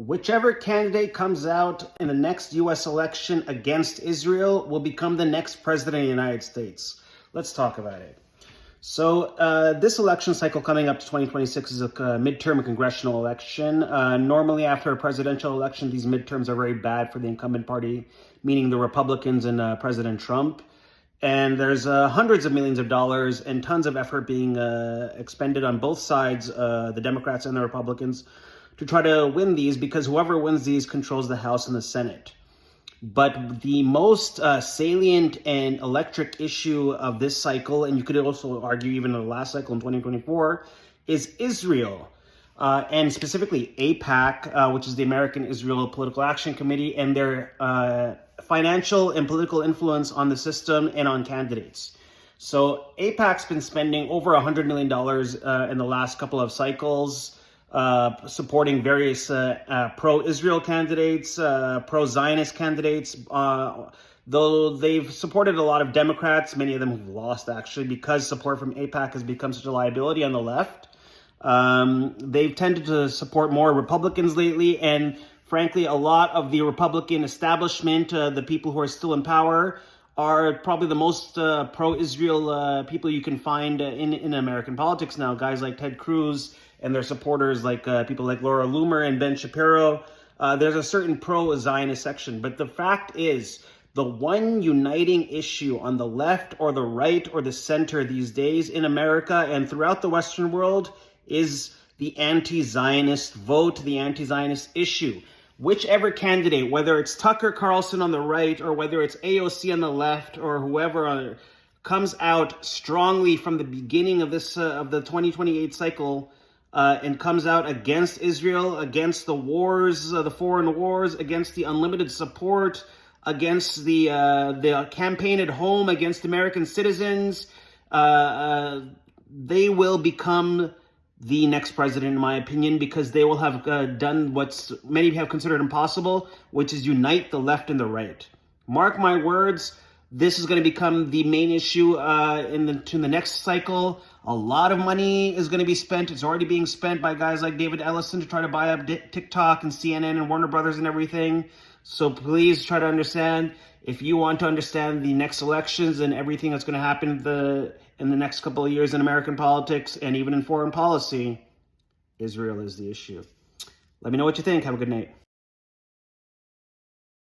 Whichever candidate comes out in the next U.S. election against Israel will become the next president of the United States. Let's talk about it. So this election cycle coming up to 2026 is a midterm congressional election. Normally after a presidential election, these midterms are very bad for the incumbent party, meaning the Republicans and President Trump. And there's hundreds of millions of dollars and tons of effort being expended on both sides, the Democrats and the Republicans, to try to win these, because whoever wins these controls the House and the Senate. But the most salient and electric issue of this cycle, and you could also argue even in the last cycle in 2024, is Israel. And specifically AIPAC, which is the American Israel Political Action Committee, and their financial and political influence on the system and on candidates. So AIPAC's been spending over $100 million in the last couple of cycles, supporting various pro-Israel candidates, pro-Zionist candidates, though they've supported a lot of Democrats, many of them have lost actually, because support from AIPAC has become such a liability on the left. They've tended to support more Republicans lately, and frankly, a lot of the Republican establishment, the people who are still in power, are probably the most pro-Israel people you can find in American politics now. Guys like Ted Cruz and their supporters, like people like Laura Loomer and Ben Shapiro. There's a certain pro-Zionist section. But the fact is, the one uniting issue on the left or the right or the center these days in America and throughout the Western world is the anti-Zionist vote, the anti-Zionist issue. Whichever candidate, whether it's Tucker Carlson on the right or whether it's AOC on the left or whoever comes out strongly from the beginning of this of the 2028 cycle and comes out against Israel, against the wars, the foreign wars, against the unlimited support, against the campaign at home, against American citizens, they will become the next president, in my opinion, because they will have done what many have considered impossible, which is unite the left and the right. Mark my words, this is going to become the main issue in the next cycle. A lot of money is going to be spent. It's already being spent by guys like David Ellison to try to buy up TikTok and CNN and Warner Brothers and everything. So please try to understand. If you want to understand the next elections and everything that's going to happen in the next couple of years in American politics and even in foreign policy, Israel is the issue. Let me know what you think. Have a good night.